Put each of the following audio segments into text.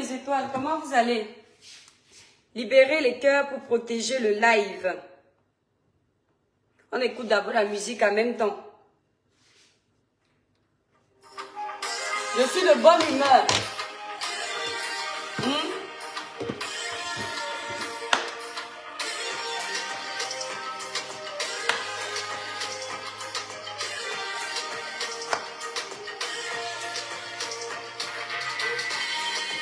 mes étoiles, comment vous allez? Libérez les cœurs pour protéger le live. On écoute d'abord la musique en même temps. Je suis de bonne humeur.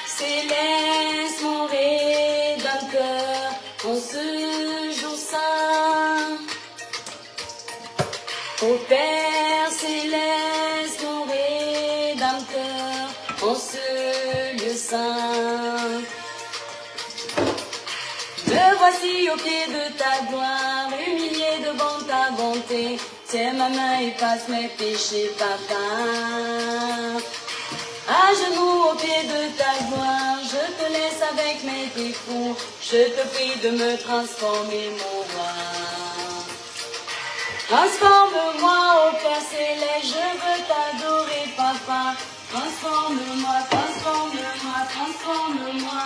Céleste mon Rédempteur, en ce jour saint. Ô Père céleste, mon Rédempteur, en ce lieu saint. Me voici au pied de ta gloire, humilié devant ta bonté. Tiens ma main, efface mes péchés, papa. À genoux au pied de ta gloire, je te laisse avec mes défauts. Je te prie de me transformer, mon roi. Transforme-moi, ô Père céleste, je veux t'adorer, papa. Transforme-moi, transforme-moi, transforme-moi.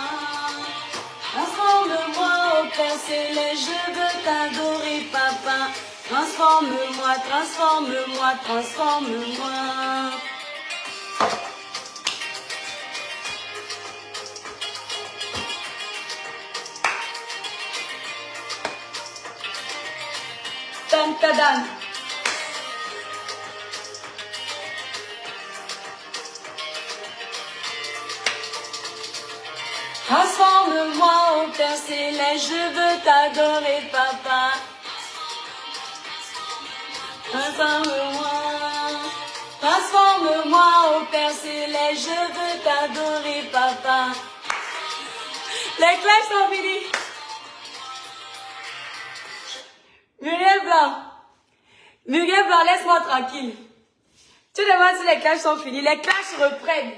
Transforme-moi, ô Père céleste, je veux t'adorer, papa. Transforme-moi, transforme-moi, transforme-moi. Tadam. Transforme-moi, ô Père céleste, je veux t'adorer, papa. Transforme-moi, transforme-moi, ô Père céleste, je veux t'adorer, papa. Les clés sont finies. Muriel Blanc, laisse-moi tranquille. Tu demandes si les clashs sont finis. Les clashs reprennent.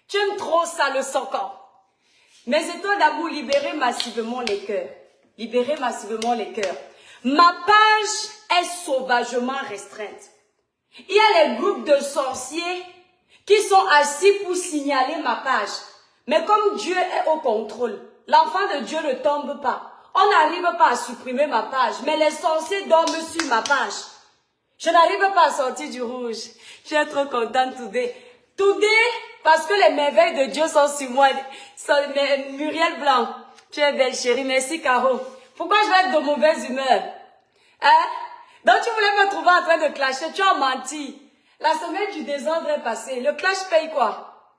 Tu aimes trop ça, le socan. Mes étoiles d'amour, libérez massivement les cœurs. Libérez massivement les cœurs. Ma page est sauvagement restreinte. Il y a les groupes de sorciers qui sont assis pour signaler ma page. Mais comme Dieu est au contrôle, l'enfant de Dieu ne tombe pas. On n'arrive pas à supprimer ma page, mais les sorciers dorment sur ma page. Je n'arrive pas à sortir du rouge. Je suis trop contente today. Today, parce que les merveilles de Dieu sont sur moi. Muriel Blanc, tu es belle chérie. Merci Caro. Pourquoi je vais être de mauvaise humeur? Hein? Donc tu voulais me trouver en train de clasher. Tu as menti. La semaine du désordre est passée. Le clash paye quoi?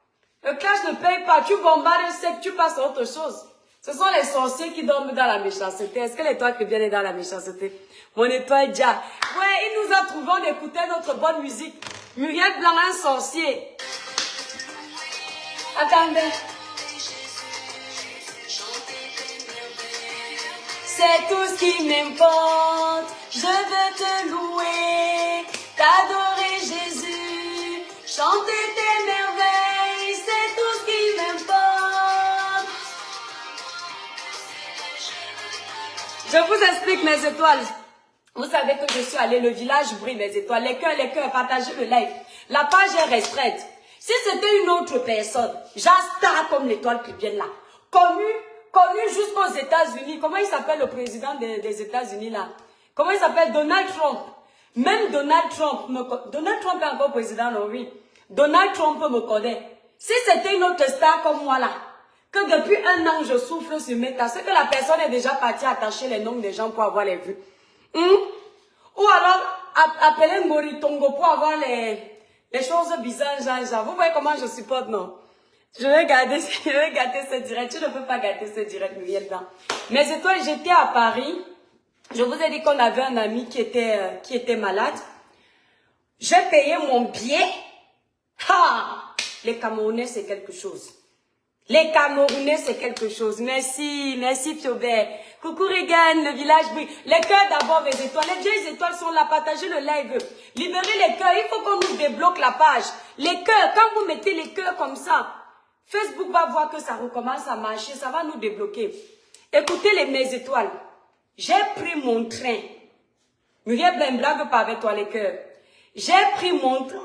Le clash ne paye pas. Tu bombardes sec, tu passes à autre chose. Ce sont les sorciers qui dorment dans la méchanceté. Est-ce que l'étoile qui vient dans la méchanceté? Mon étoile déjà. Ouais, il nous a trouvé, on écoutait notre bonne musique. Muriel Blanc, un sorcier. Attendez. C'est tout ce qui m'importe. Je veux te louer, t'adorer Jésus, chanter tes merveilles. C'est tout ce qui m'importe. Je vous explique mes étoiles. Vous savez que je suis allée, le village brille mes étoiles. Les cœurs, partagez le live. La page est restreinte. Si c'était une autre personne, star comme l'étoile qui vient là, connu jusqu'aux États-Unis. Comment il s'appelle le président des États-Unis là? Comment il s'appelle? Donald Trump. Même Donald Trump est encore président, non, oui. Donald Trump me connaît. Si c'était une autre star comme moi là, que depuis 1 an je souffle sur mes tasses, c'est que la personne est déjà partie attacher les noms des gens pour avoir les vues. Ou alors appeler Moritongo pour avoir les choses bizarres, genre. Vous voyez comment je supporte, non? Je vais gâter ce direct. Tu ne peux pas gâter ce direct, Muriel Blanc. Mais c'est toi, j'étais à Paris. Je vous ai dit qu'on avait un ami qui était malade. J'ai payé mon billet. Les Camerounais, c'est quelque chose. Les Camerounais, c'est quelque chose. Merci Piobert. Coucou Regan, le village brille. Les cœurs d'abord, mes étoiles. Les vieilles étoiles sont là, partagez le live. Libérez les cœurs, il faut qu'on nous débloque la page. Les cœurs, quand vous mettez les cœurs comme ça, Facebook va voir que ça recommence à marcher, ça va nous débloquer. Écoutez mes étoiles. J'ai pris mon train. Muriel Blanc, blague pas avec toi les cœurs. J'ai pris mon train.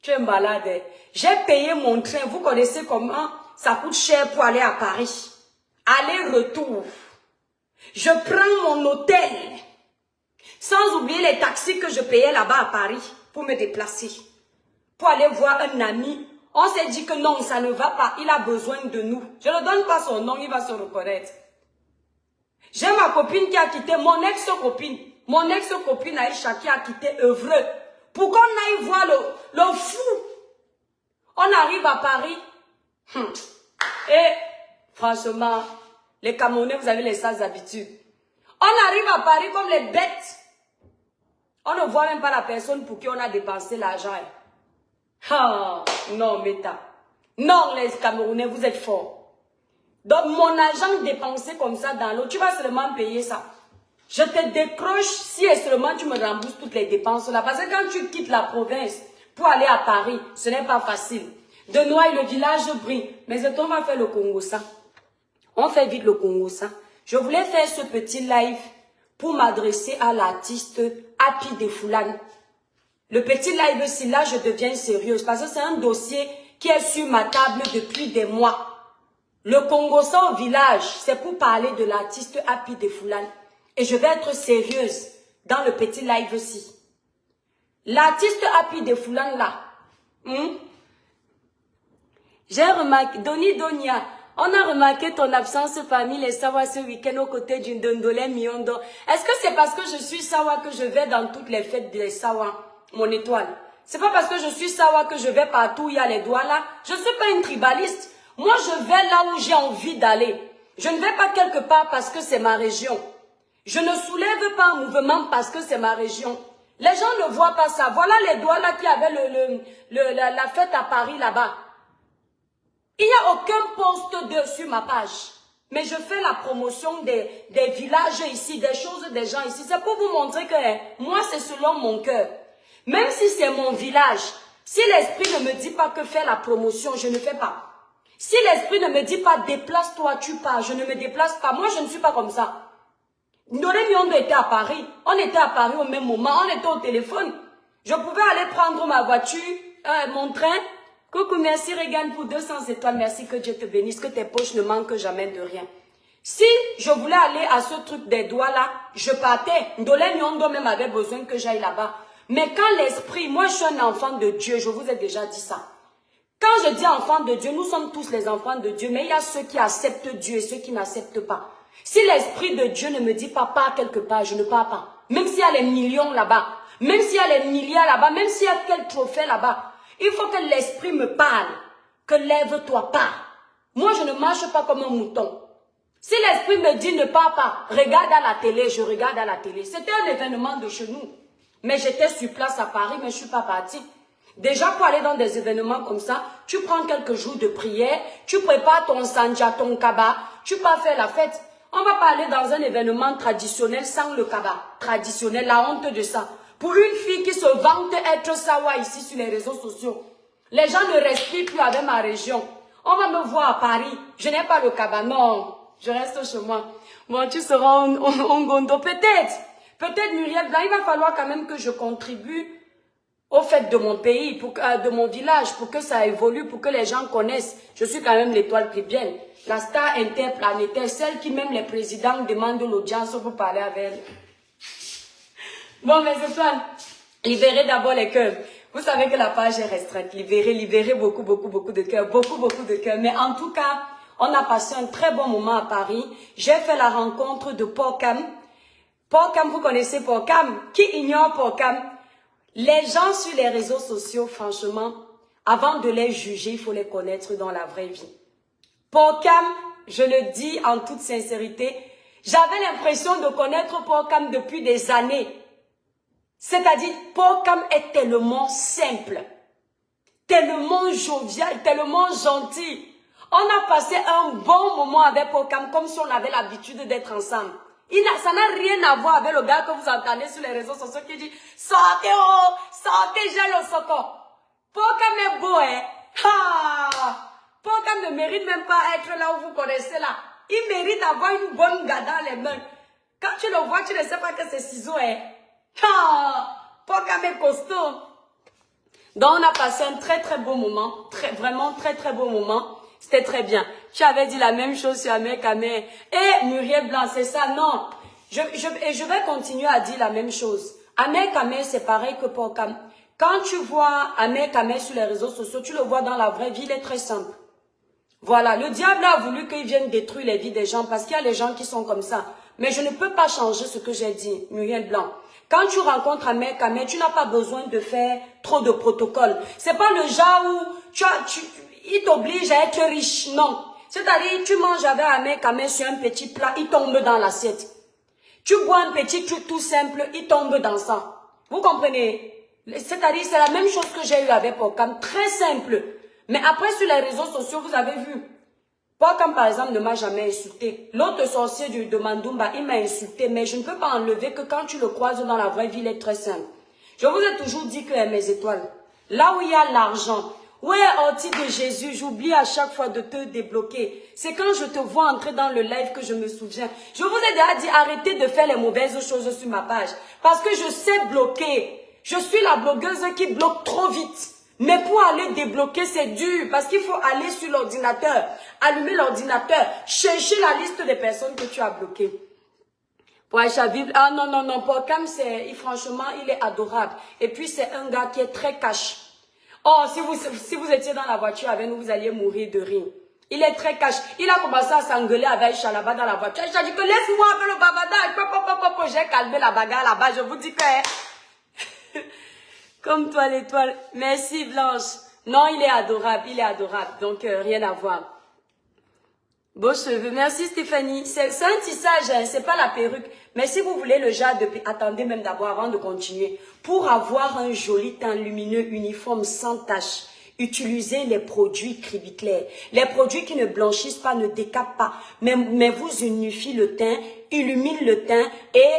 Tu es malade. J'ai payé mon train. Vous connaissez comment? ça coûte cher pour aller à Paris. Aller-retour. Je prends mon hôtel. Sans oublier les taxis que je payais là-bas à Paris pour me déplacer. Pour aller voir un ami. On s'est dit que non, ça ne va pas. Il a besoin de nous. Je ne donne pas son nom, il va se reconnaître. J'ai ma copine qui a quitté, mon ex-copine. Mon ex-copine Aïcha qui a quitté Evreux. Pour qu'on aille voir le fou. On arrive à Paris. Et franchement, les Camerounais, vous avez les sales habitudes. On arrive à Paris comme les bêtes. On ne voit même pas la personne pour qui on a dépensé l'argent. Ah, non, Meta. Non, les Camerounais, vous êtes forts. Donc, mon argent dépensé comme ça dans l'eau, tu vas seulement payer ça. Je te décroche si et seulement tu me rembourses toutes les dépenses là. Parce que quand tu quittes la province pour aller à Paris, ce n'est pas facile. De Noailles, le village brille. Mais on va faire le Congo ça. On fait vite le Congo ça. Je voulais faire ce petit live pour m'adresser à l'artiste Happy de Foulane. Le petit live ici, là, je deviens sérieuse parce que c'est un dossier qui est sur ma table depuis des mois. Le Congo ça au village, c'est pour parler de l'artiste Happy de Foulane. Et je vais être sérieuse dans le petit live aussi. L'artiste Happy de Foulane là, j'ai remarqué, Donia, on a remarqué ton absence parmi les Sawa ce week-end aux côtés d'une Dondolé Miondo. Est-ce que c'est parce que je suis Sawa que je vais dans toutes les fêtes des Sawa, mon étoile? C'est pas parce que je suis Sawa que je vais partout où il y a les doigts là. Je ne suis pas une tribaliste. Moi, je vais là où j'ai envie d'aller. Je ne vais pas quelque part parce que c'est ma région. Je ne soulève pas un mouvement parce que c'est ma région. Les gens ne voient pas ça. Voilà les doigts là qui avaient la fête à Paris là-bas. Il n'y a aucun post sur ma page. Mais je fais la promotion des villages ici, des choses des gens ici. C'est pour vous montrer que moi, c'est selon mon cœur. Même si c'est mon village, si l'esprit ne me dit pas que faire la promotion, je ne fais pas. Si l'esprit ne me dit pas déplace-toi, tu pars, je ne me déplace pas. Moi, je ne suis pas comme ça. Ndolé Miondo était à Paris. On était à Paris au même moment. On était au téléphone. Je pouvais aller prendre ma voiture, mon train. Coucou, merci Regan pour 200 étoiles. Merci, que Dieu te bénisse, que tes poches ne manquent jamais de rien. Si je voulais aller à ce truc des doigts là, je partais. Ndolé Miondo même avait besoin que j'aille là-bas. Mais quand l'esprit, moi je suis un enfant de Dieu, je vous ai déjà dit ça. Quand je dis enfant de Dieu, nous sommes tous les enfants de Dieu, mais il y a ceux qui acceptent Dieu et ceux qui n'acceptent pas. Si l'esprit de Dieu ne me dit pas pars quelque part, je ne pars pas. Même s'il y a les millions là-bas, même s'il y a les milliards là-bas, même s'il y a quel trophée là-bas, il faut que l'esprit me parle, que lève-toi, pars. Moi, je ne marche pas comme un mouton. Si l'esprit me dit ne pars pas, regarde à la télé, je regarde à la télé. C'était un événement de chez nous. Mais j'étais sur place à Paris, mais je ne suis pas partie. Déjà, pour aller dans des événements comme ça, tu prends quelques jours de prière, tu prépares ton sanja, ton kaba, tu pars faire la fête. On va pas aller dans un événement traditionnel sans le kaba. Traditionnel, la honte de ça. Pour une fille qui se vante être sawa ici sur les réseaux sociaux, les gens ne respirent plus avec ma région. On va me voir à Paris, je n'ai pas le kaba, non, je reste chez moi. Bon, tu seras en Gondo, peut-être. Peut-être Muriel, là, il va falloir quand même que je contribue au fait de mon pays, de mon village, pour que ça évolue, pour que les gens connaissent. Je suis quand même l'étoile chrétienne, la star interplanétaire, celle qui même les présidents demandent l'audience pour parler avec elle. Bon, mes étoiles, libérez d'abord les cœurs. Vous savez que la page est restreinte. Libérez beaucoup de cœurs, beaucoup de cœurs. Mais en tout cas, on a passé un très bon moment à Paris. J'ai fait la rencontre de Porcam. Porcam, vous connaissez Porcam? Qui ignore Porcam? Les gens sur les réseaux sociaux, franchement, avant de les juger, il faut les connaître dans la vraie vie. Porcam, je le dis en toute sincérité, j'avais l'impression de connaître Porcam depuis des années. C'est-à-dire, Porcam est tellement simple, tellement jovial, tellement gentil. On a passé un bon moment avec Porcam comme si on avait l'habitude d'être ensemble. Ça n'a rien à voir avec le gars que vous entendez sur les réseaux sociaux qui dit « Sortez, oh, sortez, j'ai le soco ». Porcam est beau, hein. Ah, Porcam ne mérite même pas être là où vous connaissez là. Il mérite d'avoir une bonne gada dans les mains. Quand tu le vois, tu ne sais pas que c'est ciseaux, hein. Ah, Porcam est costaud. Donc, on a passé un très beau moment. Vraiment très beau moment. C'était très bien. Tu avais dit la même chose sur Ahmed Kamel. Et Muriel Blanc, c'est ça, non. Et je vais continuer à dire la même chose. Ahmed Kamel, c'est pareil que pour Kam. Quand tu vois Ahmed Kamel sur les réseaux sociaux, tu le vois dans la vraie vie, il est très simple. Voilà, le diable a voulu qu'il vienne détruire les vies des gens parce qu'il y a les gens qui sont comme ça. Mais je ne peux pas changer ce que j'ai dit, Muriel Blanc. Quand tu rencontres Ahmed Kamel, tu n'as pas besoin de faire trop de protocoles. C'est pas le genre où il t'oblige à être riche, non. C'est-à-dire, tu manges avec Ahmed Kamel sur un petit plat, il tombe dans l'assiette. Tu bois un petit truc tout simple, il tombe dans ça. Vous comprenez? C'est-à-dire, c'est la même chose que j'ai eu avec Pokam, très simple. Mais après, sur les réseaux sociaux, vous avez vu. Pokam, par exemple, ne m'a jamais insulté. L'autre sorcier de Mandoumba, il m'a insulté. Mais je ne peux pas enlever que quand tu le croises dans la vraie vie, il est très simple. Je vous ai toujours dit que mes étoiles, là où il y a l'argent, où est Orti de Jésus, j'oublie à chaque fois de te débloquer. C'est quand je te vois entrer dans le live que je me souviens. Je vous ai déjà dit, arrêtez de faire les mauvaises choses sur ma page. Parce que je sais bloquer. Je suis la blogueuse qui bloque trop vite. Mais pour aller débloquer, c'est dur. Parce qu'il faut aller sur l'ordinateur, allumer l'ordinateur, chercher la liste des personnes que tu as bloquées. Pour Aïcha Bible, ah non, non, non, pour Cam, franchement, il est adorable. Et puis, c'est un gars qui est très cash. Oh, si vous étiez dans la voiture avec nous, vous alliez mourir de rire. Il est très cash. Il a commencé à s'engueuler avec Aïcha là-bas dans la voiture. Aïcha dit que laisse-moi avec le bavardage. J'ai calmé la bagarre là-bas. Je vous dis que... Comme toi l'étoile. Merci Blanche. Non, il est adorable. Il est adorable. Donc, rien à voir. Beaux cheveux. Merci Stéphanie. C'est un tissage, hein, c'est pas la perruque. Mais si vous voulez le genre de... Attendez même d'abord avant de continuer. Pour avoir un joli teint lumineux uniforme sans tache, utilisez les produits Cribiclair. Les produits qui ne blanchissent pas, ne décapent pas, mais vous unifient le teint, illuminent le teint et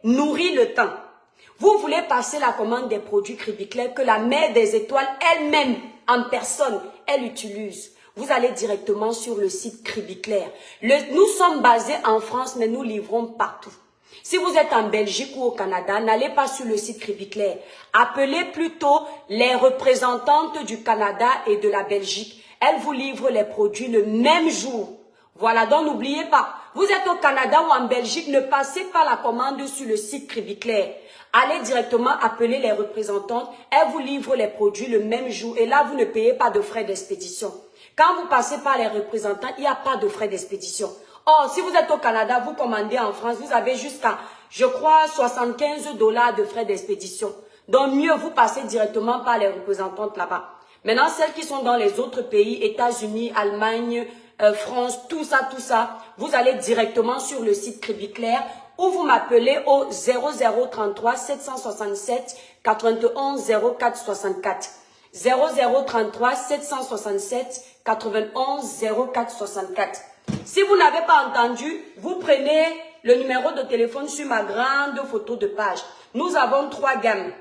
nourrit le teint. Vous voulez passer la commande des produits Cribiclair que la mère des étoiles elle-même, en personne, elle utilise. Vous allez directement sur le site Cribiclair. Nous sommes basés en France, mais nous livrons partout. Si vous êtes en Belgique ou au Canada, n'allez pas sur le site Cribiclair. Appelez plutôt les représentantes du Canada et de la Belgique. Elles vous livrent les produits le même jour. Voilà, donc n'oubliez pas, vous êtes au Canada ou en Belgique, ne passez pas la commande sur le site Cribiclair. Allez directement appeler les représentantes, elles vous livrent les produits le même jour et là, vous ne payez pas de frais d'expédition. Quand vous passez par les représentants, il n'y a pas de frais d'expédition. Or, si vous êtes au Canada, vous commandez en France, vous avez jusqu'à, je crois, 75 $ de frais d'expédition. Donc, mieux vous passez directement par les représentantes là-bas. Maintenant, celles qui sont dans les autres pays, États-Unis, Allemagne, France, tout ça, vous allez directement sur le site Cribiclair ou vous m'appelez au 0033 767 91 04 64. 0033 767 91 04 64. Si vous n'avez pas entendu, vous prenez le numéro de téléphone sur ma grande photo de page. Nous avons 3 gammes.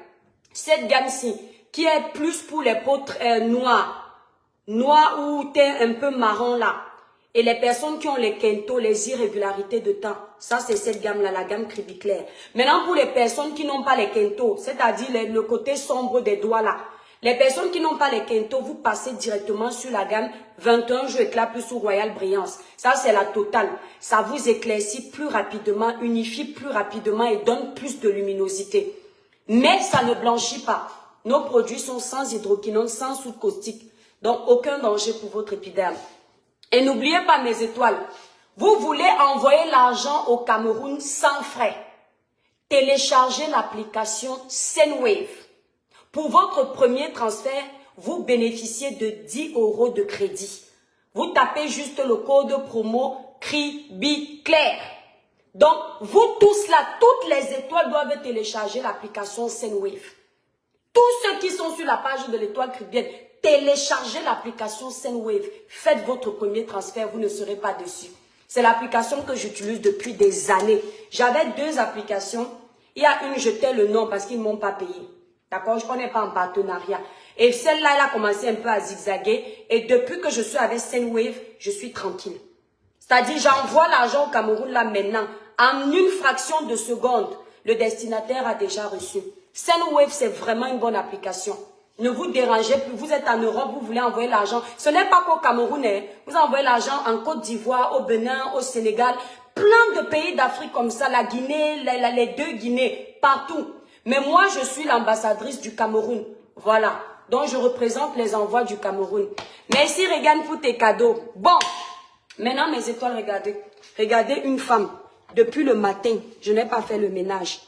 Cette gamme-ci, qui est plus pour les peaux noires. Noir ou teint un peu marron là. Et les personnes qui ont les quintos, les irrégularités de teint. Ça, c'est cette gamme-là, la gamme Cribiclair. Maintenant, pour les personnes qui n'ont pas les quintos, c'est-à-dire le côté sombre des doigts là. Les personnes qui n'ont pas les quintos, vous passez directement sur la gamme 21 Jeux Éclat plus ou Royal Brillance. Ça, c'est la totale. Ça vous éclaircit plus rapidement, unifie plus rapidement et donne plus de luminosité. Mais ça ne blanchit pas. Nos produits sont sans hydroquinone, sans soude caustique. Donc, aucun danger pour votre épiderme. Et n'oubliez pas mes étoiles. Vous voulez envoyer l'argent au Cameroun sans frais. Téléchargez l'application Sendwave. Pour votre premier transfert, vous bénéficiez de 10 € de crédit. Vous tapez juste le code promo Cribiclair. Donc, vous tous là, toutes les étoiles doivent télécharger l'application Sendwave. Tous ceux qui sont sur la page de l'étoile Cribiclair, téléchargez l'application Sendwave. Faites votre premier transfert, vous ne serez pas dessus. C'est l'application que j'utilise depuis des années. J'avais 2 applications. Il y a une, je tais le nom parce qu'ils ne m'ont pas payé. D'accord, je ne connais pas en partenariat. Et celle-là, elle a commencé un peu à zigzaguer. Et depuis que je suis avec Sendwave, je suis tranquille. C'est-à-dire, j'envoie l'argent au Cameroun là maintenant. En une fraction de seconde, le destinataire a déjà reçu. Sendwave, c'est vraiment une bonne application. Ne vous dérangez plus, vous êtes en Europe, vous voulez envoyer l'argent. Ce n'est pas qu'au Cameroun, hein. Vous envoyez l'argent en Côte d'Ivoire, au Bénin, au Sénégal, plein de pays d'Afrique comme ça, la Guinée, les deux Guinées, partout. Mais moi, je suis l'ambassadrice du Cameroun. Voilà. Donc, je représente les envois du Cameroun. Merci, Regan, pour tes cadeaux. Bon, maintenant, mes étoiles, regardez. Regardez une femme. Depuis le matin, je n'ai pas fait le ménage.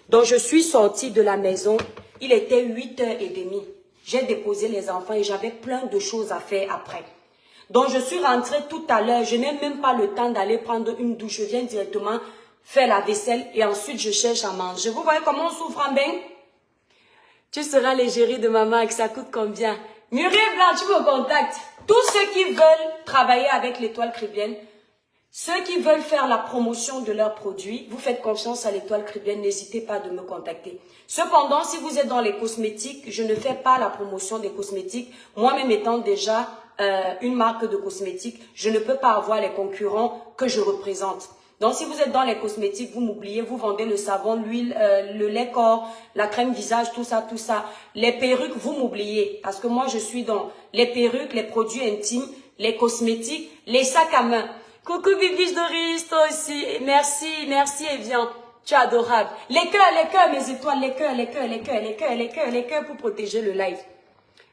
Donc, je suis sortie de la maison. Il était 8h30. J'ai déposé les enfants et j'avais plein de choses à faire après. Donc, je suis rentrée tout à l'heure. Je n'ai même pas le temps d'aller prendre une douche. Je viens directement faire la vaisselle et ensuite, je cherche à manger. Vous voyez comment on souffre en bain? Tu seras l'égérie de maman et que ça coûte combien? Muriel Blanc, tu me contactes. Tous ceux qui veulent travailler avec l'Étoile Caribbeenne, ceux qui veulent faire la promotion de leurs produits, vous faites confiance à l'Étoile Caribbeenne, n'hésitez pas de me contacter. Cependant, si vous êtes dans les cosmétiques, je ne fais pas la promotion des cosmétiques. Moi-même étant déjà une marque de cosmétiques, je ne peux pas avoir les concurrents que je représente. Donc, si vous êtes dans les cosmétiques, vous m'oubliez, vous vendez le savon, l'huile, le lait corps, la crème visage, tout ça, tout ça. Les perruques, vous m'oubliez. Parce que moi, je suis dans les perruques, les produits intimes, les cosmétiques, les sacs à main. Coucou Bibiche Doris, toi aussi. Merci, merci Evian. Tu es adorable. Les cœurs, mes étoiles, les cœurs pour protéger le live.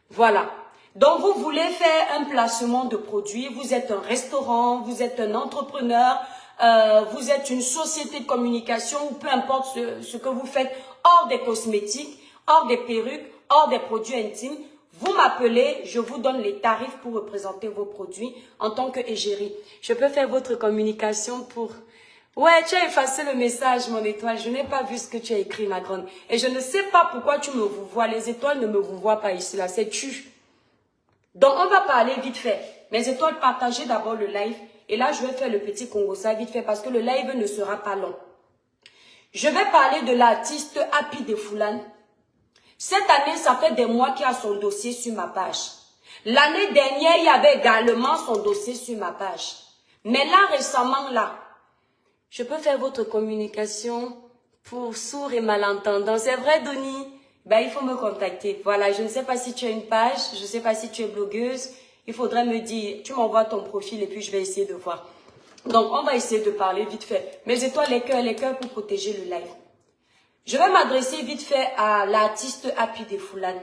Voilà. Donc, vous voulez faire un placement de produits. Vous êtes un restaurant, vous êtes un entrepreneur, vous êtes une société de communication ou peu importe ce que vous faites hors des cosmétiques, hors des perruques, hors des produits intimes. Vous m'appelez, je vous donne les tarifs pour représenter vos produits en tant qu'égérie. Je peux faire votre communication pour... Ouais, tu as effacé le message, mon étoile. Je n'ai pas vu ce que tu as écrit, ma grande. Et je ne sais pas pourquoi tu me vous vois. Les étoiles ne me vous voient pas ici, là. C'est tu. Donc, on va parler vite fait. Mes étoiles, partagez d'abord le live. Et là, je vais faire le petit Congo, ça vite fait parce que le live ne sera pas long. Je vais parler de l'artiste Happy de Foulane. Cette année, ça fait des mois qu'il y a son dossier sur ma page. L'année dernière, il y avait également son dossier sur ma page. Mais là, récemment, là, je peux faire votre communication pour sourds et malentendants. C'est vrai, Denis? Ben, il faut me contacter. Voilà, je ne sais pas si tu as une page, je ne sais pas si tu es blogueuse. Il faudrait me dire, tu m'envoies ton profil et puis je vais essayer de voir. Donc, on va essayer de parler vite fait. Mes étoiles, les cœurs pour protéger le live. Je vais m'adresser vite fait à l'artiste Happy de Foulane.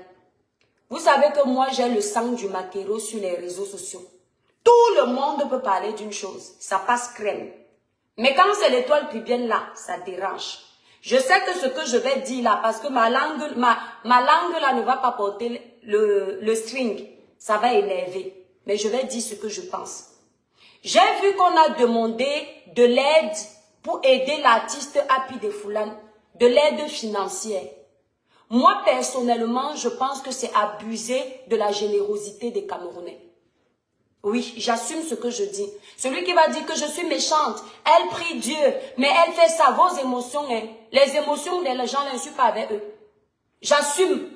Vous savez que moi, j'ai le sang du maquereau sur les réseaux sociaux. Tout le monde peut parler d'une chose. Ça passe crème. Mais quand c'est l'Étoile Caribbeenne là, ça dérange. Je sais que ce que je vais dire là, parce que ma langue là ne va pas porter le string. Ça va énerver. Mais je vais dire ce que je pense. J'ai vu qu'on a demandé de l'aide pour aider l'artiste Happy de Foulane. De l'aide financière. Moi, personnellement, je pense que c'est abuser de la générosité des Camerounais. Oui, j'assume ce que je dis. Celui qui va dire que je suis méchante, elle prie Dieu, mais elle fait ça, vos émotions, hein. Les émotions des gens, je ne suis pas avec eux. J'assume.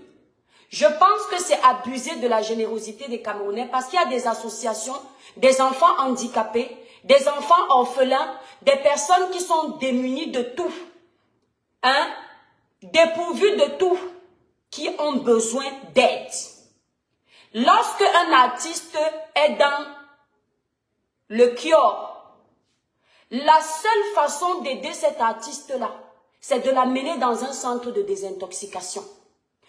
Je pense que c'est abuser de la générosité des Camerounais parce qu'il y a des associations, des enfants handicapés, des enfants orphelins, des personnes qui sont démunies de tout. Hein, dépourvus de tout, qui ont besoin d'aide. Lorsque un artiste est dans le cure, la seule façon d'aider cet artiste-là, c'est de l'amener dans un centre de désintoxication.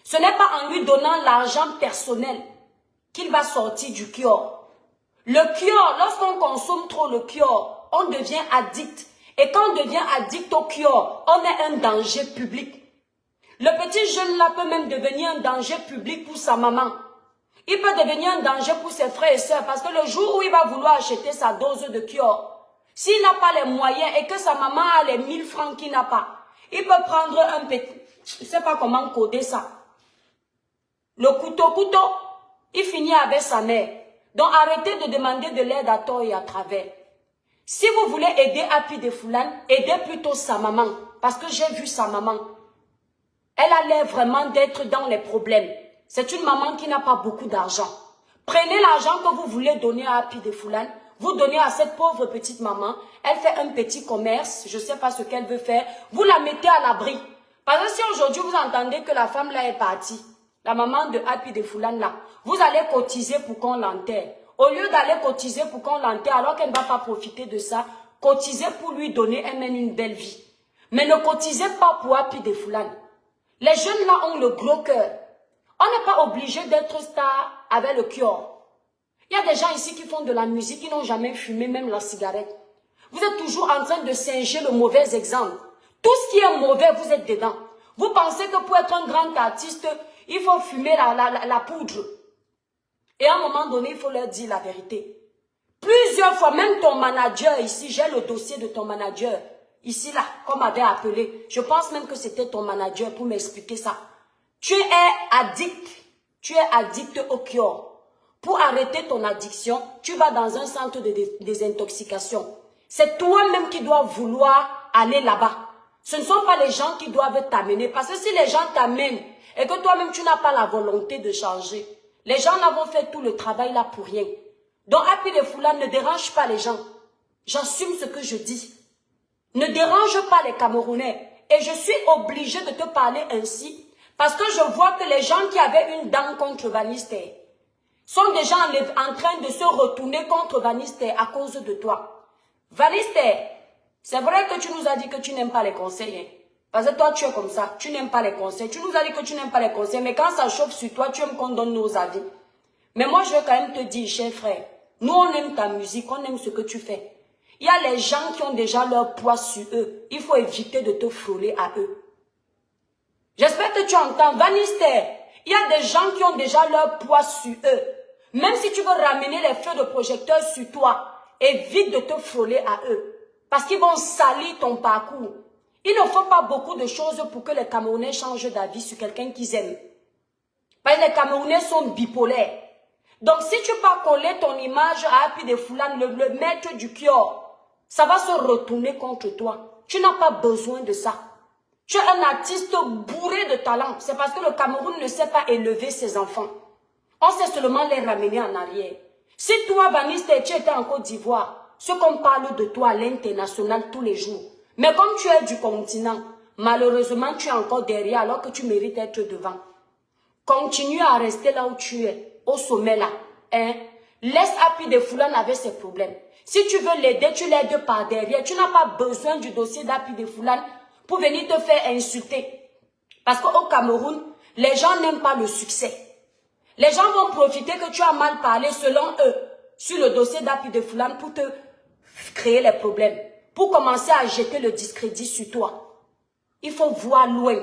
Ce n'est pas en lui donnant l'argent personnel qu'il va sortir du cure. Le cure, lorsqu'on consomme trop le cure, on devient addict. Et quand on devient addict au cure, on est un danger public. Le petit jeune là peut même devenir un danger public pour sa maman. Il peut devenir un danger pour ses frères et sœurs parce que le jour où il va vouloir acheter sa dose de cure, s'il n'a pas les moyens et que sa maman a les 1000 francs qu'il n'a pas, il peut prendre un petit... Je ne sais pas comment coder ça. Le couteau, il finit avec sa mère. Donc arrêtez de demander de l'aide à tort et à travers. Si vous voulez aider Happy de Foulane, aidez plutôt sa maman. Parce que j'ai vu sa maman. Elle a l'air vraiment d'être dans les problèmes. C'est une maman qui n'a pas beaucoup d'argent. Prenez l'argent que vous voulez donner à Happy de Foulane. Vous donnez à cette pauvre petite maman. Elle fait un petit commerce. Je ne sais pas ce qu'elle veut faire. Vous la mettez à l'abri. Parce que si aujourd'hui vous entendez que la femme là est partie, la maman de Happy de Foulane là, vous allez cotiser pour qu'on l'enterre. Au lieu d'aller cotiser pour qu'on l'enterre, alors qu'elle ne va pas profiter de ça, cotisez pour lui donner elle-même une belle vie. Mais ne cotisez pas pour Happy de Foulane. Les jeunes là ont le gros cœur. On n'est pas obligé d'être star avec le cœur. Il y a des gens ici qui font de la musique, qui n'ont jamais fumé même la cigarette. Vous êtes toujours en train de singer le mauvais exemple. Tout ce qui est mauvais, vous êtes dedans. Vous pensez que pour être un grand artiste, il faut fumer la poudre. Et à un moment donné, il faut leur dire la vérité. Plusieurs fois, même ton manager ici, j'ai le dossier de ton manager. Ici, là, comme avait appelé. Je pense même que c'était ton manager pour m'expliquer ça. Tu es addict. Tu es addict au cure. Pour arrêter ton addiction, tu vas dans un centre de désintoxication. C'est toi-même qui dois vouloir aller là-bas. Ce ne sont pas les gens qui doivent t'amener. Parce que si les gens t'amènent et que toi-même tu n'as pas la volonté de changer, les gens n'avont fait tout le travail là pour rien. Donc Happy de Foulane, ne dérange pas les gens. J'assume ce que je dis. Ne dérange pas les Camerounais. Et je suis obligée de te parler ainsi parce que je vois que les gens qui avaient une dent contre Van Nistelrooy sont déjà en train de se retourner contre Van Nistelrooy à cause de toi. Van Nistelrooy, c'est vrai que tu nous as dit que tu n'aimes pas les conseils. Hein? Parce que toi, tu es comme ça. Tu n'aimes pas les conseils. Tu nous as dit que tu n'aimes pas les conseils. Mais quand ça chauffe sur toi, tu aimes qu'on donne nos avis. Mais moi, je vais quand même te dire, cher frère, nous, on aime ta musique. On aime ce que tu fais. Il y a les gens qui ont déjà leur poids sur eux. Il faut éviter de te frôler à eux. J'espère que tu entends. Van Nistelrooy, il y a des gens qui ont déjà leur poids sur eux. Même si tu veux ramener les feux de projecteur sur toi, évite de te frôler à eux. Parce qu'ils vont salir ton parcours. Il ne faut pas beaucoup de choses pour que les Camerounais changent d'avis sur quelqu'un qu'ils aiment. Parce que les Camerounais sont bipolaires. Donc si tu peux coller ton image à Happy de Foulane, le maître du cœur, ça va se retourner contre toi. Tu n'as pas besoin de ça. Tu es un artiste bourré de talent. C'est parce que le Cameroun ne sait pas élever ses enfants. On sait seulement les ramener en arrière. Si toi, Van Nistelrooy, tu étais en Côte d'Ivoire, ce qu'on parle de toi à l'international tous les jours. Mais comme tu es du continent, malheureusement, tu es encore derrière alors que tu mérites d'être devant. Continue à rester là où tu es, au sommet là. Hein? Laisse Happy de Foulane avec ses problèmes. Si tu veux l'aider, tu l'aides par derrière. Tu n'as pas besoin du dossier d'Happy de Foulane pour venir te faire insulter. Parce qu'au Cameroun, les gens n'aiment pas le succès. Les gens vont profiter que tu as mal parlé selon eux sur le dossier d'Happy de Foulane pour te créer les problèmes. Pour commencer à jeter le discrédit sur toi. Il faut voir loin.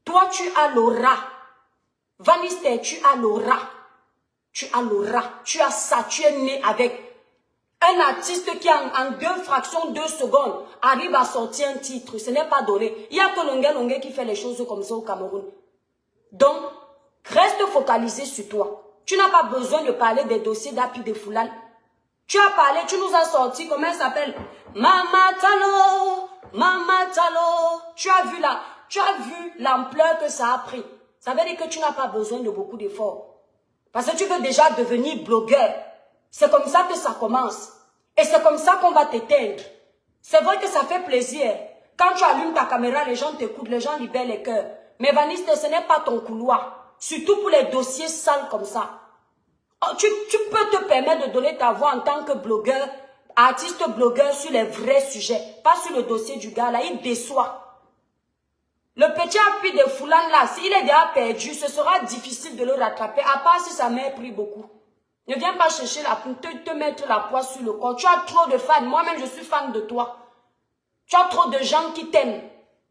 Toi, tu as l'aura. Van Nistelrooy, tu as l'aura. Tu as l'aura. Tu as ça. Tu es né avec un artiste qui en 2 fractions, 2 secondes arrive à sortir un titre. Ce n'est pas donné. Il n'y a que Longuet qui fait les choses comme ça au Cameroun. Donc, reste focalisé sur toi. Tu n'as pas besoin de parler des dossiers d'Happy de Foulane. Tu as parlé, tu nous as sorti, comment elle s'appelle? Mama Talo, Mama Talo. Tu as vu l'ampleur que ça a pris. Ça veut dire que tu n'as pas besoin de beaucoup d'efforts. Parce que tu veux déjà devenir blogueur. C'est comme ça que ça commence. Et c'est comme ça qu'on va t'éteindre. C'est vrai que ça fait plaisir. Quand tu allumes ta caméra, les gens t'écoutent, les gens libèrent les cœurs. Mais Van Nistelrooy, ce n'est pas ton couloir. Surtout pour les dossiers sales comme ça. Tu peux te permettre de donner ta voix en tant que blogueur, artiste blogueur sur les vrais sujets. Pas sur le dossier du gars là, il déçoit. Le petit Happy de Foulane là, s'il est déjà perdu, ce sera difficile de le rattraper, à part si sa mère prie beaucoup. Ne viens pas chercher te mettre la poisse sur le corps. Tu as trop de fans, moi-même je suis fan de toi. Tu as trop de gens qui t'aiment.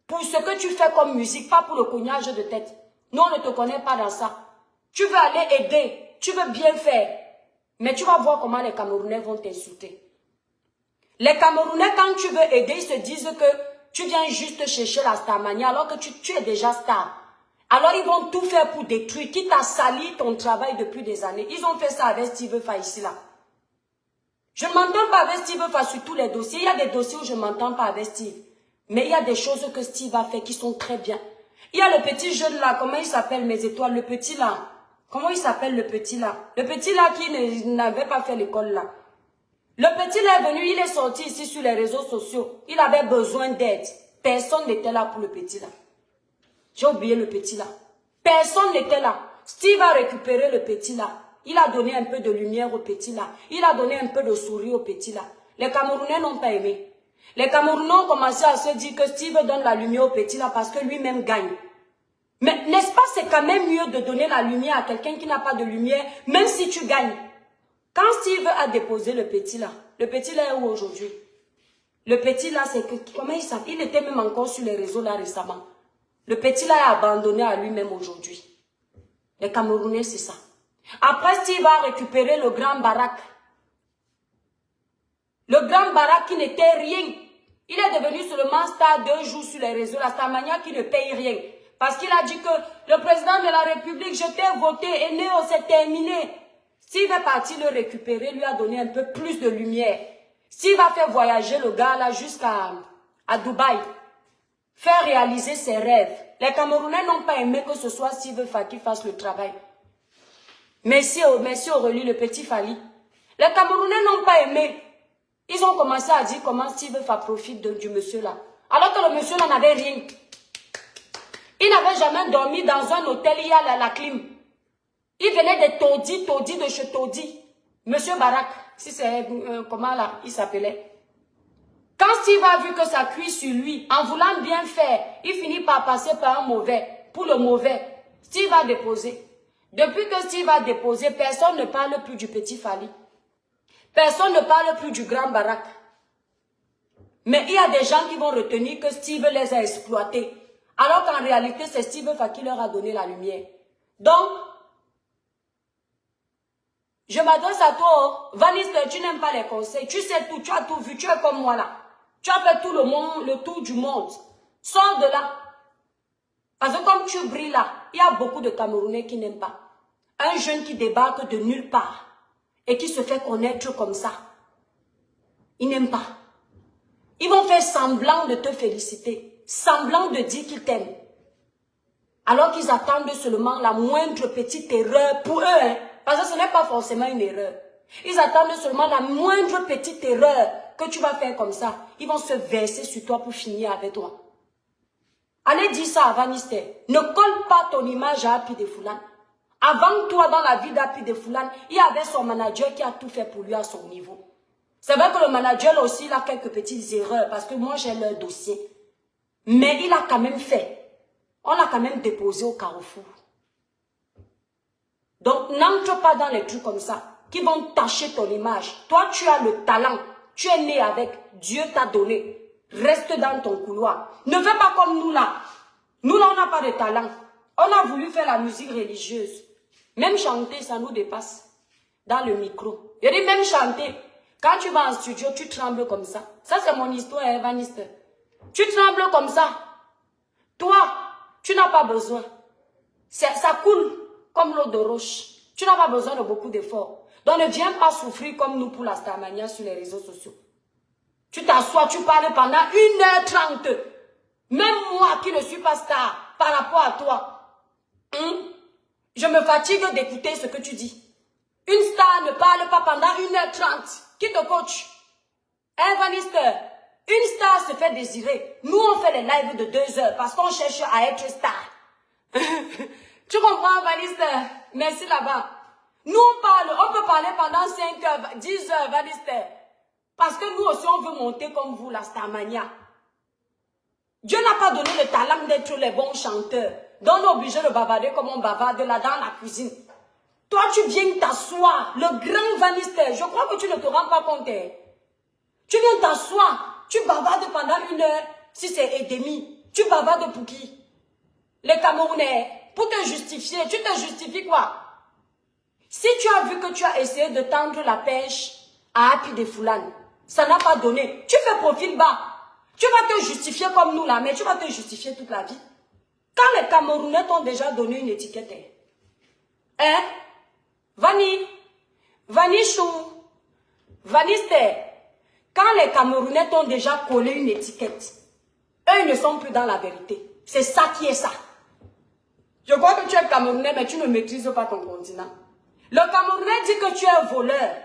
Pour ce que tu fais comme musique, pas pour le cognage de tête. Nous, on ne te connaît pas dans ça. Tu veux aller aider. Tu veux bien faire, mais tu vas voir comment les Camerounais vont t'insulter. Les Camerounais, quand tu veux aider, ils se disent que tu viens juste chercher la starmania alors que tu es déjà star. Alors ils vont tout faire pour détruire, quitte à salir ton travail depuis des années. Ils ont fait ça avec Steve Fa ici là. Je ne m'entends pas avec Steve Fa sur tous les dossiers. Il y a des dossiers où je ne m'entends pas avec Steve. Mais il y a des choses que Steve a fait qui sont très bien. Il y a le petit jeune là, comment il s'appelle mes étoiles, le petit là. Comment il s'appelle le petit là? Le petit là qui n'avait pas fait l'école là. Le petit là est venu, il est sorti ici sur les réseaux sociaux. Il avait besoin d'aide. Personne n'était là pour le petit là. J'ai oublié le petit là. Personne n'était là. Steve a récupéré le petit là. Il a donné un peu de lumière au petit là. Il a donné un peu de sourire au petit là. Les Camerounais n'ont pas aimé. Les Camerounais ont commencé à se dire que Steve donne la lumière au petit là parce que lui-même gagne. Mais n'est-ce pas, c'est quand même mieux de donner la lumière à quelqu'un qui n'a pas de lumière, même si tu gagnes. Quand Steve a déposé le petit là est où aujourd'hui? Le petit là, c'est que, comment il s'appelle? Il était même encore sur les réseaux là récemment. Le petit là est abandonné à lui-même aujourd'hui. Les Camerounais, c'est ça. Après, Steve a récupéré le grand baraque. Le grand baraque qui n'était rien. Il est devenu seulement star 2 jours sur les réseaux. La Starmania qui ne paye rien. Parce qu'il a dit que le président de la République, je t'ai voté et Néo, c'est terminé. Steve est parti le récupérer, lui a donné un peu plus de lumière. Steve a fait voyager le gars là jusqu'à Dubaï. Faire réaliser ses rêves. Les Camerounais n'ont pas aimé que ce soit Steve qui fasse le travail. Merci Aurélie, le petit Fali. Les Camerounais n'ont pas aimé. Ils ont commencé à dire comment Steve profite du monsieur là. Alors que le monsieur là n'avait rien. Il n'avait jamais dormi dans un hôtel, il y a la clim. Il venait de Taudis de chez Taudis. Monsieur Barak, si c'est comment là, il s'appelait. Quand Steve a vu que ça cuit sur lui, en voulant bien faire, il finit par passer par un mauvais. Pour le mauvais, Steve a déposé. Depuis que Steve a déposé, personne ne parle plus du petit Fali. Personne ne parle plus du grand Barak. Mais il y a des gens qui vont retenir que Steve les a exploités. Alors qu'en réalité, c'est Steve qui leur a donné la lumière. Donc, je m'adresse à toi, Vanister, tu n'aimes pas les conseils. Tu sais tout, tu as tout vu, tu es comme moi là. Tu as fait tout le monde, le tour du monde. Sors de là. Parce que comme tu brilles là, il y a beaucoup de Camerounais qui n'aiment pas. Un jeune qui débarque de nulle part et qui se fait connaître comme ça. Ils n'aiment pas. Ils vont faire semblant de te féliciter. Semblant de dire qu'ils t'aiment. Alors qu'ils attendent seulement la moindre petite erreur pour eux. Hein, parce que ce n'est pas forcément une erreur. Ils attendent seulement la moindre petite erreur que tu vas faire comme ça. Ils vont se verser sur toi pour finir avec toi. Allez dire ça à Vanister. Ne colle pas ton image à Happy de Foulane. Avant toi, dans la vie d'Happy de Foulane, il y avait son manager qui a tout fait pour lui à son niveau. C'est vrai que le manager là aussi, il a quelques petites erreurs parce que moi j'ai leur dossier. Mais il a quand même fait. On l'a quand même déposé au carrefour. Donc n'entre pas dans les trucs comme ça qui vont tacher ton image. Toi tu as le talent. Tu es né avec. Dieu t'a donné. Reste dans ton couloir. Ne fais pas comme nous là. Nous là on n'a pas de talent. On a voulu faire la musique religieuse. Même chanter ça nous dépasse. Dans le micro. Je dis même chanter. Quand tu vas en studio, tu trembles comme ça. Ça, c'est mon histoire, Evaniste. Tu trembles comme ça. Toi, tu n'as pas besoin. Ça coule comme l'eau de roche. Tu n'as pas besoin de beaucoup d'efforts. Donc, ne viens pas souffrir comme nous pour la Starmania sur les réseaux sociaux. Tu t'assois, tu parles pendant 1h30. Même moi qui ne suis pas star, par rapport à toi, je me fatigue d'écouter ce que tu dis. Une star ne parle pas pendant 1h30. Qui te coach? Vanister, une star se fait désirer. Nous, on fait les lives de 2 heures parce qu'on cherche à être star. Tu comprends, Vanister? Merci là-bas. Nous, on peut parler pendant 5 heures, 10 heures, Vanister. Parce que nous aussi, on veut monter comme vous, la Starmania. Dieu n'a pas donné le talent d'être les bons chanteurs. Donc, on est obligé de bavarder comme on bavarde là dans la cuisine. Toi, tu viens t'asseoir, le grand Vanister. Je crois que tu ne te rends pas compte. Hein. Tu viens t'asseoir, tu bavardes pendant 1 heure, si c'est et demie. Tu bavardes pour qui? Les Camerounais, pour te justifier. Tu te justifies quoi? Si tu as vu que tu as essayé de tendre la pêche à Happy de Foulane, ça n'a pas donné. Tu fais profil bas. Tu vas te justifier comme nous là, mais tu vas te justifier toute la vie. Quand les Camerounais t'ont déjà donné une étiquette, hein? Vanichou, Vanister, quand les Camerounais t'ont déjà collé une étiquette, eux ne sont plus dans la vérité. C'est ça qui est ça. Je crois que tu es Camerounais, mais tu ne maîtrises pas ton continent. Le Camerounais dit que tu es un voleur.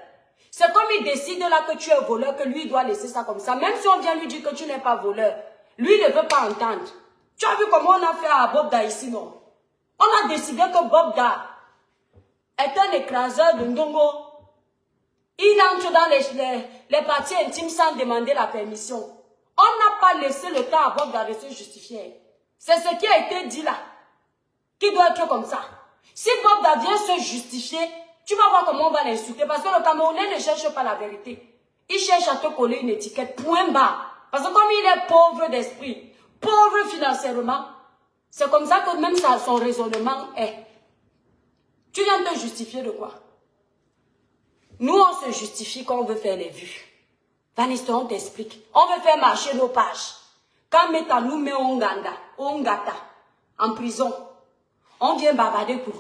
C'est comme il décide là que tu es un voleur, que lui doit laisser ça comme ça. Même si on vient lui dire que tu n'es pas voleur, lui ne veut pas entendre. Tu as vu comment on a fait à Bob ici, non? On a décidé que Bob Da est un écraseur de Ndongo. Il entre dans les parties intimes sans demander la permission. On n'a pas laissé le temps à Bob Da de se justifier. C'est ce qui a été dit là. Qui doit être comme ça. Si Bob Da vient se justifier, tu vas voir comment on va l'insulter. Parce que le Camerounais ne cherche pas la vérité. Il cherche à te coller une étiquette, point bas. Parce que comme il est pauvre d'esprit, pauvre financièrement, c'est comme ça que même son raisonnement est. Tu viens te justifier de quoi? Nous, on se justifie quand on veut faire les vues. Vanessa, on t'explique. On veut faire marcher nos pages. Quand Meta nous met au Ngata, en prison, on vient bavarder pour...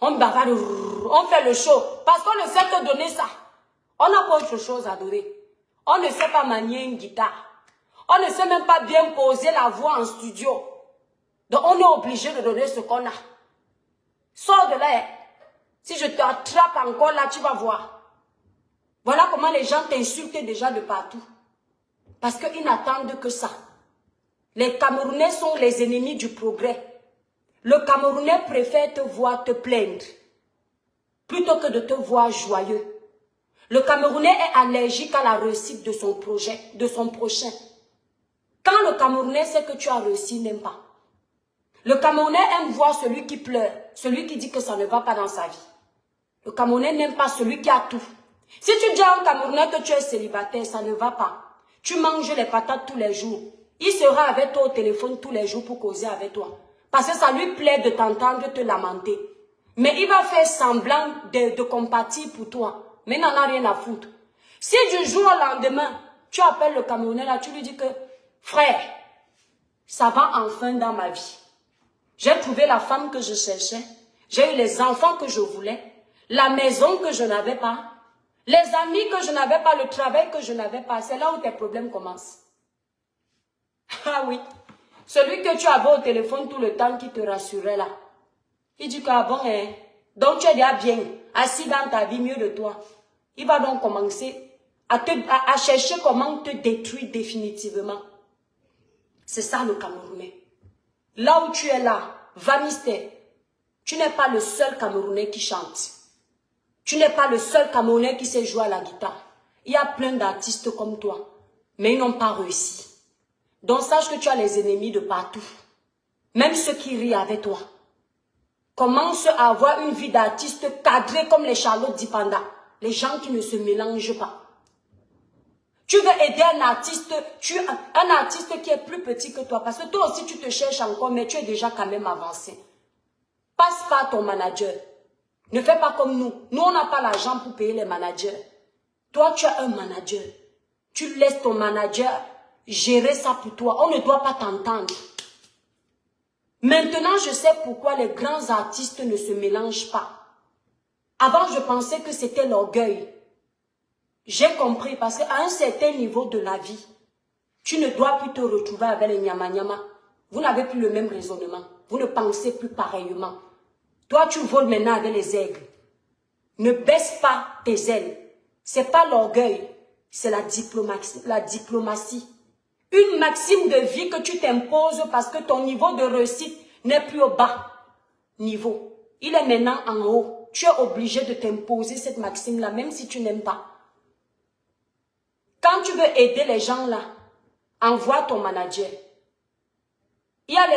On bavarde, on fait le show. Parce qu'on ne sait que donner ça. On n'a pas autre chose à donner. On ne sait pas manier une guitare. On ne sait même pas bien poser la voix en studio. Donc on est obligé de donner ce qu'on a. Sors de là. Si je t'attrape encore là, tu vas voir. Voilà comment les gens t'insultent déjà de partout. Parce qu'ils n'attendent que ça. Les Camerounais sont les ennemis du progrès. Le Camerounais préfère te voir te plaindre plutôt que de te voir joyeux. Le Camerounais est allergique à la réussite de son projet, de son prochain. Quand le Camerounais sait que tu as réussi, il n'aime pas. Le Camerounais aime voir celui qui pleure, celui qui dit que ça ne va pas dans sa vie. Le Camerounais n'aime pas celui qui a tout. Si tu dis à un Camerounais que tu es célibataire, ça ne va pas. Tu manges les patates tous les jours. Il sera avec toi au téléphone tous les jours pour causer avec toi. Parce que ça lui plaît de t'entendre te lamenter. Mais il va faire semblant de compatir pour toi. Mais il n'en a rien à foutre. Si du jour au lendemain, tu appelles le Camerounais là, tu lui dis que, frère, ça va enfin dans ma vie. J'ai trouvé la femme que je cherchais. J'ai eu les enfants que je voulais. La maison que je n'avais pas. Les amis que je n'avais pas. Le travail que je n'avais pas. C'est là où tes problèmes commencent. Ah oui. Celui que tu avais au téléphone tout le temps qui te rassurait là. Il dit que ah bon, hein, donc tu es déjà bien. Assis dans ta vie, mieux de toi. Il va donc commencer à chercher comment te détruire définitivement. C'est ça le Camerounais. Là où tu es là, Vaniste, tu n'es pas le seul Camerounais qui chante. Tu n'es pas le seul Camerounais qui sait jouer à la guitare. Il y a plein d'artistes comme toi, mais ils n'ont pas réussi. Donc sache que tu as les ennemis de partout. Même ceux qui rient avec toi. Commence à avoir une vie d'artiste cadrée comme les Charlotte Dipanda. Les gens qui ne se mélangent pas. Tu veux aider un artiste qui est plus petit que toi. Parce que toi aussi tu te cherches encore, mais tu es déjà quand même avancé. Passe par ton manager. Ne fais pas comme nous. Nous, on n'a pas l'argent pour payer les managers. Toi, tu as un manager. Tu laisses ton manager gérer ça pour toi. On ne doit pas t'entendre. Maintenant, je sais pourquoi les grands artistes ne se mélangent pas. Avant, je pensais que c'était l'orgueil. J'ai compris parce qu'à un certain niveau de la vie, tu ne dois plus te retrouver avec les nyama-nyama. Vous n'avez plus le même raisonnement. Vous ne pensez plus pareillement. Toi, tu voles maintenant avec les aigles. Ne baisse pas tes ailes. C'est pas l'orgueil, c'est la diplomatie. Une maxime de vie que tu t'imposes parce que ton niveau de réussite n'est plus au bas niveau. Il est maintenant en haut. Tu es obligé de t'imposer cette maxime-là, même si tu n'aimes pas. Quand tu veux aider les gens là, envoie ton manager. Il y a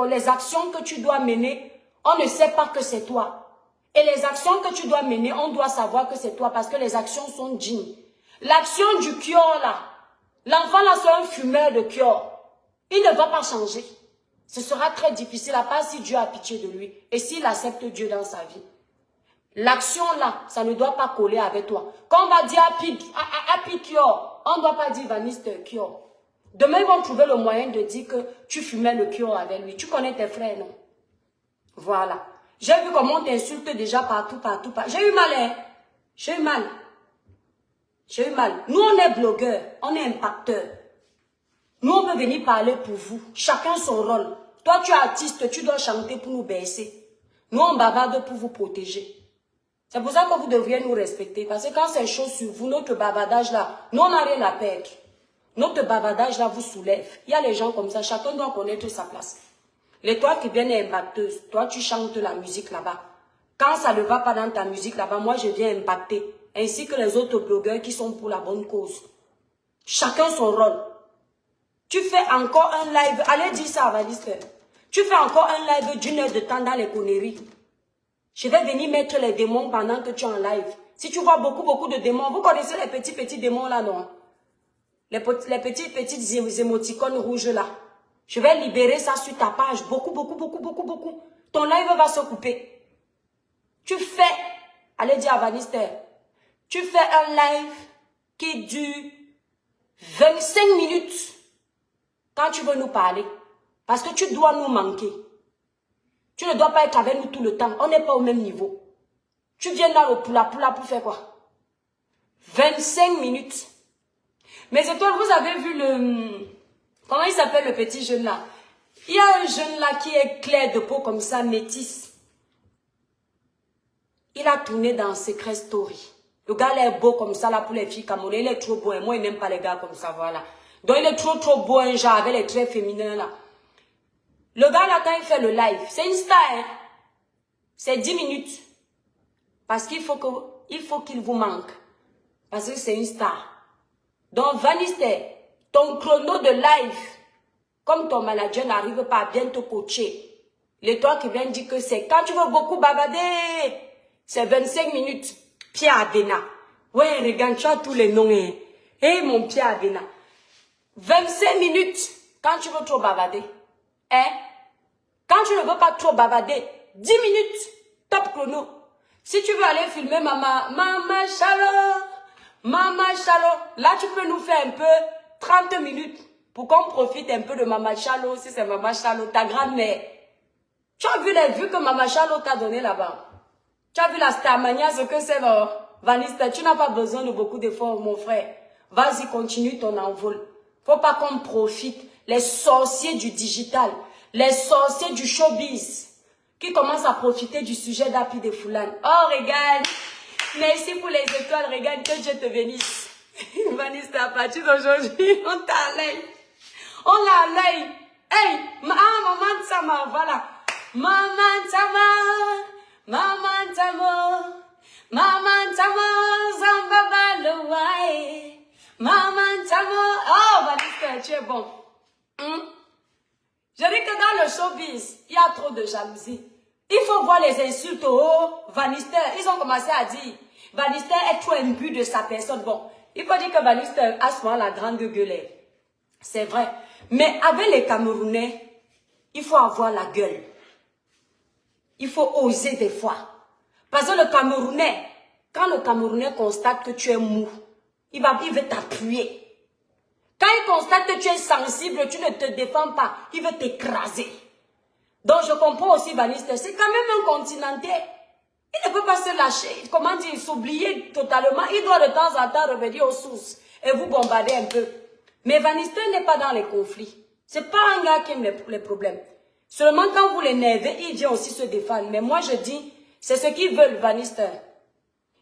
les actions que tu dois mener, on ne sait pas que c'est toi. Et les actions que tu dois mener, on doit savoir que c'est toi parce que les actions sont dignes. L'action du Kior là, l'enfant là soit un fumeur de Kior. Il ne va pas changer. Ce sera très difficile à part si Dieu a pitié de lui et s'il accepte Dieu dans sa vie. L'action là, ça ne doit pas coller avec toi. Quand on va dire Happy Kior, on ne doit pas dire Vaniste Kior. Demain, ils vont trouver le moyen de dire que tu fumais le Kior avec lui. Tu connais tes frères, non? Voilà. J'ai vu comment on t'insulte déjà partout. J'ai eu mal, hein? J'ai eu mal. J'ai eu mal. Nous, on est blogueurs, on est impacteurs. Nous, on peut venir parler pour vous. Chacun son rôle. Toi, tu es artiste, tu dois chanter pour nous baisser. Nous, on bavarde pour vous protéger. C'est pour ça que vous devriez nous respecter. Parce que quand c'est chaud sur vous, notre bavardage là, nous, on n'a rien à perdre. Notre bavardage là vous soulève. Il y a les gens comme ça, chacun doit connaître sa place. L'étoile qui vient est impacteuse. Toi, tu chantes la musique là-bas. Quand ça ne va pas dans ta musique là-bas, moi, je viens impacter. Ainsi que les autres blogueurs qui sont pour la bonne cause. Chacun son rôle. Tu fais encore un live. Allez dire ça à Vaniste. Tu fais encore un live d'une heure de temps dans les conneries. Je vais venir mettre les démons pendant que tu es en live. Si tu vois beaucoup de démons, vous connaissez les petits démons là, non? Les petites émoticônes rouges là. Je vais libérer ça sur ta page. Beaucoup. Ton live va se couper. Tu fais, allez dire à Vanister, tu fais un live qui dure 25 minutes quand tu veux nous parler. Parce que tu dois nous manquer. Tu ne dois pas être avec nous tout le temps. On n'est pas au même niveau. Tu viens dans le poula pour faire quoi? 25 minutes. Mais étoiles, vous avez vu le... Comment il s'appelle le petit jeune là? Il y a un jeune là qui est clair de peau comme ça, métis. Il a tourné dans Secret Story. Le gars là est beau comme ça là pour les filles camerounaises. Il est trop beau et moi il n'aime pas les gars comme ça, voilà. Donc il est trop beau, un genre avec les traits féminins là. Le gars là quand il fait le live, c'est une star, hein? C'est 10 minutes. Parce qu'il faut qu'il vous manque. Parce que c'est une star. Donc Vanister, ton chrono de live, comme ton manager n'arrive pas à bien te coacher, l'étoile qui vient dire que c'est quand tu veux beaucoup babader, c'est 25 minutes. Pierre Adena. Ouais, regarde, tu as tous les noms. Hein. Hey, mon Pierre Adena. 25 minutes quand tu veux trop babader. Hein? Quand tu ne veux pas trop babader, 10 minutes, top chrono. Si tu veux aller filmer Maman Chalo, là tu peux nous faire un peu 30 minutes pour qu'on profite un peu de Maman Chalo, si c'est Maman Chalo, ta grand-mère. Tu as vu les vues que Maman Chalo t'a donné là-bas? Tu as vu la starmania, ce que c'est, Vanista? Tu n'as pas besoin de beaucoup d'efforts, mon frère. Vas-y, continue ton envol. Faut pas qu'on profite. Les sorciers du digital, les sorciers du showbiz, qui commencent à profiter du sujet d'Api de Foulane. Oh, regarde. Merci pour les étoiles. Regarde, que Dieu te bénisse. Vanista, à partir d'aujourd'hui, on t'a à l'œil. On l'a à l'œil. Hey, maman Tsama, voilà. Maman Tsama, Zambaba le wae. Maman Tsama. Oh, Vanista, tu es bon. Je dis que dans le showbiz, il y a trop de jalousie. Il faut voir les insultes au Vanister. Ils ont commencé à dire, Vanister est trop imbu de sa personne. Bon, il faut dire que Vanister a souvent la grande gueule. C'est vrai. Mais avec les Camerounais, il faut avoir la gueule. Il faut oser des fois. Parce que le Camerounais, quand le Camerounais constate que tu es mou, il veut t'appuyer. Quand il constate que tu es sensible, tu ne te défends pas, il veut t'écraser. Donc je comprends aussi Vanister, c'est quand même un continental. Il ne peut pas se lâcher, comment dire, s'oublier totalement. Il doit de temps en temps revenir aux sources et vous bombarder un peu. Mais Vanister n'est pas dans les conflits. C'est pas un gars qui aime les problèmes. Seulement quand vous l'énervez, il vient aussi se défendre. Mais moi je dis, c'est ce qu'ils veulent Vanister.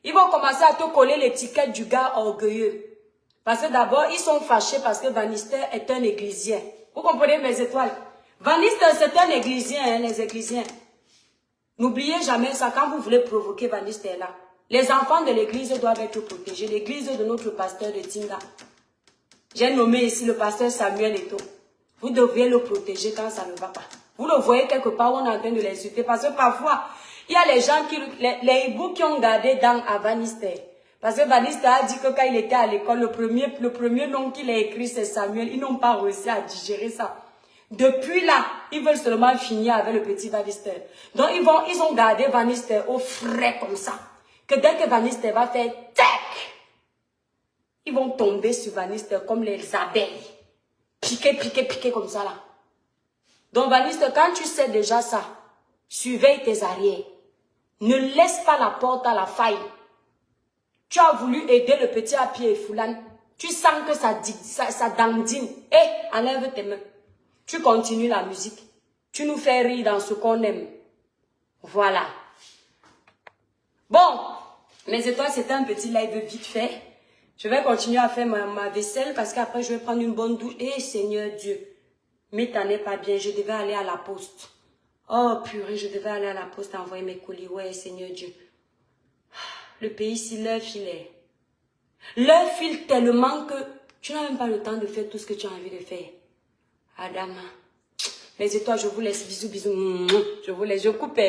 Ils vont commencer à te coller l'étiquette du gars orgueilleux. Parce que d'abord, ils sont fâchés parce que Vanister est un églisien. Vous comprenez mes étoiles? Vanister, c'est un églisien, hein, les églisiens. N'oubliez jamais ça quand vous voulez provoquer Vanister là. Les enfants de l'église doivent être protégés. L'église de notre pasteur de Tinga. J'ai nommé ici le pasteur Samuel Eto. Vous devriez le protéger quand ça ne va pas. Vous le voyez quelque part où on est en train de l'insulter. Parce que parfois, il y a les gens qui, les hiboux qui ont gardé dans à Vanister. Parce que Vanister a dit que quand il était à l'école, le premier nom qu'il a écrit, c'est Samuel. Ils n'ont pas réussi à digérer ça. Depuis là, ils veulent seulement finir avec le petit Vanister. Donc, ils ont gardé Vanister au frais comme ça. Que dès que Vanister va faire tac, ils vont tomber sur Vanister comme les abeilles. Piquer comme ça là. Donc, Vanister, quand tu sais déjà ça, surveille tes arrières. Ne laisse pas la porte à la faille. Tu as voulu aider le petit à pied et Foulane. Tu sens que ça dandine. Enlève tes mains. Tu continues la musique. Tu nous fais rire dans ce qu'on aime. Voilà. Bon, mes étoiles, c'était un petit live vite fait. Je vais continuer à faire ma vaisselle parce qu'après, je vais prendre une bonne douche. Seigneur Dieu. Mita n'est pas bien, je devais aller à la poste. Oh purée, je devais aller à la poste envoyer mes colis. Ouais, Seigneur Dieu. Le pays, si l'heure filait. L'heure file tellement que tu n'as même pas le temps de faire tout ce que tu as envie de faire. Adama. Les étoiles, je vous laisse. Bisous, bisous. Je vous laisse. Je coupe.